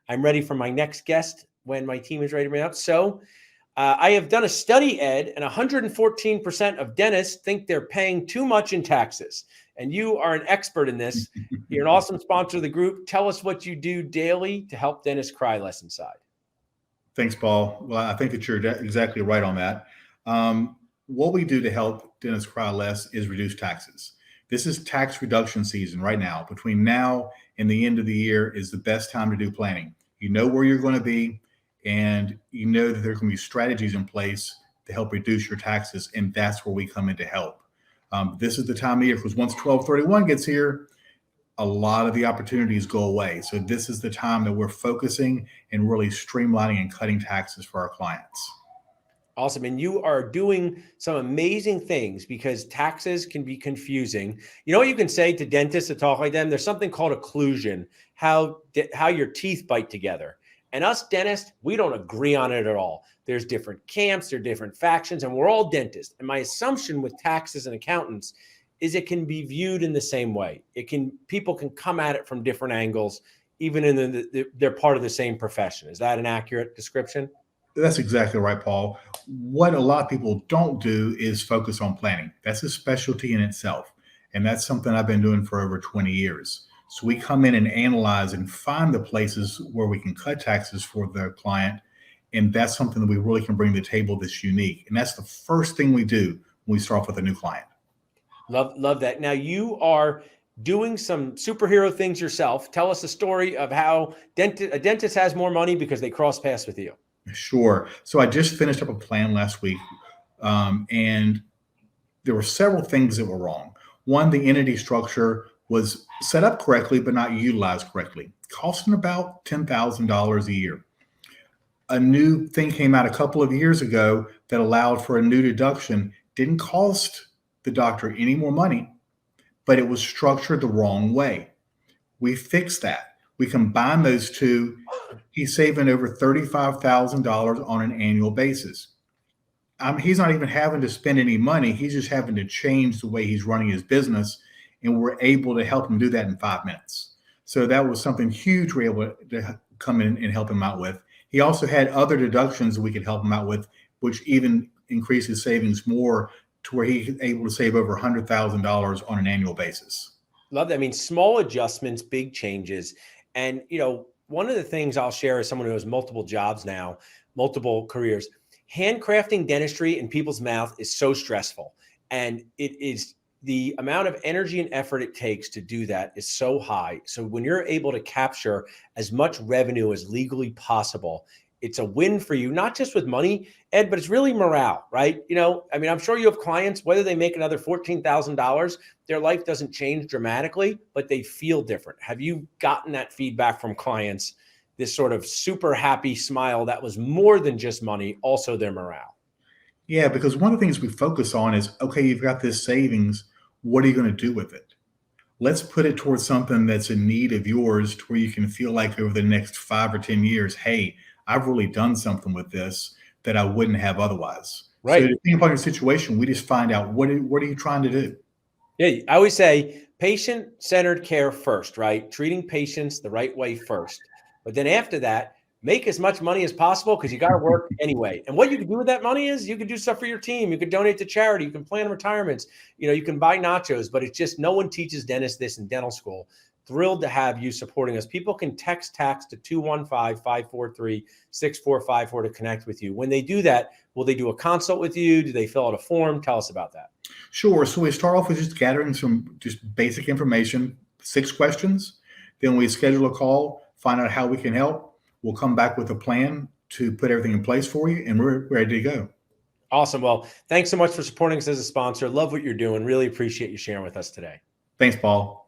I'm ready for my next guest when my team is ready to bring up. So I have done a study, Ed, and 114% of dentists think they're paying too much in taxes. And you are an expert in this. You're an awesome sponsor of the group. Tell us what you do daily to help dentists cry less inside. Thanks, Paul. Well, I think that you're exactly right on that. What we do to help dentists cry less is reduce taxes. This is tax reduction season right now. Between now and the end of the year is the best time to do planning. You know where you're going to be, and you know that there's going to be strategies in place to help reduce your taxes, and that's where we come in to help. This is the time of year, because once 12/31 gets here, a lot of the opportunities go away. So this is the time that we're focusing and really streamlining and cutting taxes for our clients. Awesome. And you are doing some amazing things, because taxes can be confusing. You know what you can say to dentists that talk like them? There's something called occlusion, how your teeth bite together. And us dentists, we don't agree on it at all. There's different camps, there are different factions, and we're all dentists. And my assumption with taxes and accountants is it can be viewed in the same way. People can come at it from different angles, even in they're part of the same profession. Is that an accurate description? That's exactly right, Paul. What a lot of people don't do is focus on planning. That's a specialty in itself. And that's something I've been doing for over 20 years. So we come in and analyze and find the places where we can cut taxes for the client. And that's something that we really can bring to the table that's unique. And that's the first thing we do when we start off with a new client. Love that. Now you are doing some superhero things yourself. Tell us a story of how a dentist has more money because they cross paths with you. Sure. So I just finished up a plan last week, and there were several things that were wrong. One, the entity structure was set up correctly, but not utilized correctly, costing about $10,000 a year. A new thing came out a couple of years ago that allowed for a new deduction. Didn't cost the doctor any more money, but it was structured the wrong way. We fixed that. We combined those two. He's saving over $35,000 on an annual basis. He's not even having to spend any money. He's just having to change the way he's running his business, and we're able to help him do that in 5 minutes. So that was something huge we're able to come in and help him out with. He also had other deductions that we could help him out with, which even increased his savings more, to where he's able to save over $100,000 on an annual basis. Love that. I mean, small adjustments, big changes. And, one of the things I'll share as someone who has multiple jobs now, multiple careers, handcrafting dentistry in people's mouth is so stressful. And it is the amount of energy and effort it takes to do that is so high. So when you're able to capture as much revenue as legally possible, it's a win for you, not just with money, Ed, but it's really morale, right? I'm sure you have clients, whether they make another $14,000, their life doesn't change dramatically, but they feel different. Have you gotten that feedback from clients, this sort of super happy smile that was more than just money, also their morale? Yeah, because one of the things we focus on is, okay, you've got this savings. What are you going to do with it? Let's put it towards something that's a need of yours, to where you can feel like over the next 5 or 10 years, hey, I've really done something with this that I wouldn't have otherwise. Right. So depending upon your situation, we just find out what are you trying to do? Yeah, I always say patient-centered care first, right? Treating patients the right way first. But then after that, make as much money as possible, because you got to work anyway. And what you can do with that money is you can do stuff for your team. You can donate to charity. You can plan retirements. You can buy nachos. But it's just no one teaches dentists this in dental school. Thrilled to have you supporting us. People can text tax to 215-543-6454 to connect with you. When they do that, will they do a consult with you? Do they fill out a form? Tell us about that. Sure. So we start off with just gathering some just basic information, 6 questions. Then we schedule a call, find out how we can help. We'll come back with a plan to put everything in place for you, and we're ready to go. Awesome. Well, thanks so much for supporting us as a sponsor. Love what you're doing. Really appreciate you sharing with us today. Thanks, Paul.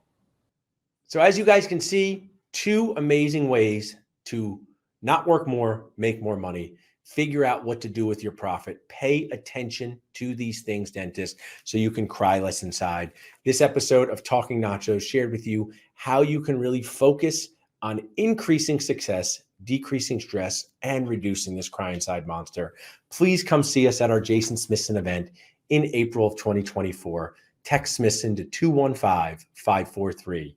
So as you guys can see, 2 amazing ways to not work more, make more money, figure out what to do with your profit, pay attention to these things, dentists, so you can cry less inside. This episode of Talking Nachos shared with you how you can really focus on increasing success, decreasing stress, and reducing this cry inside monster. Please come see us at our Jason Smithson event in April of 2024. Text Smithson to 215-543-6454.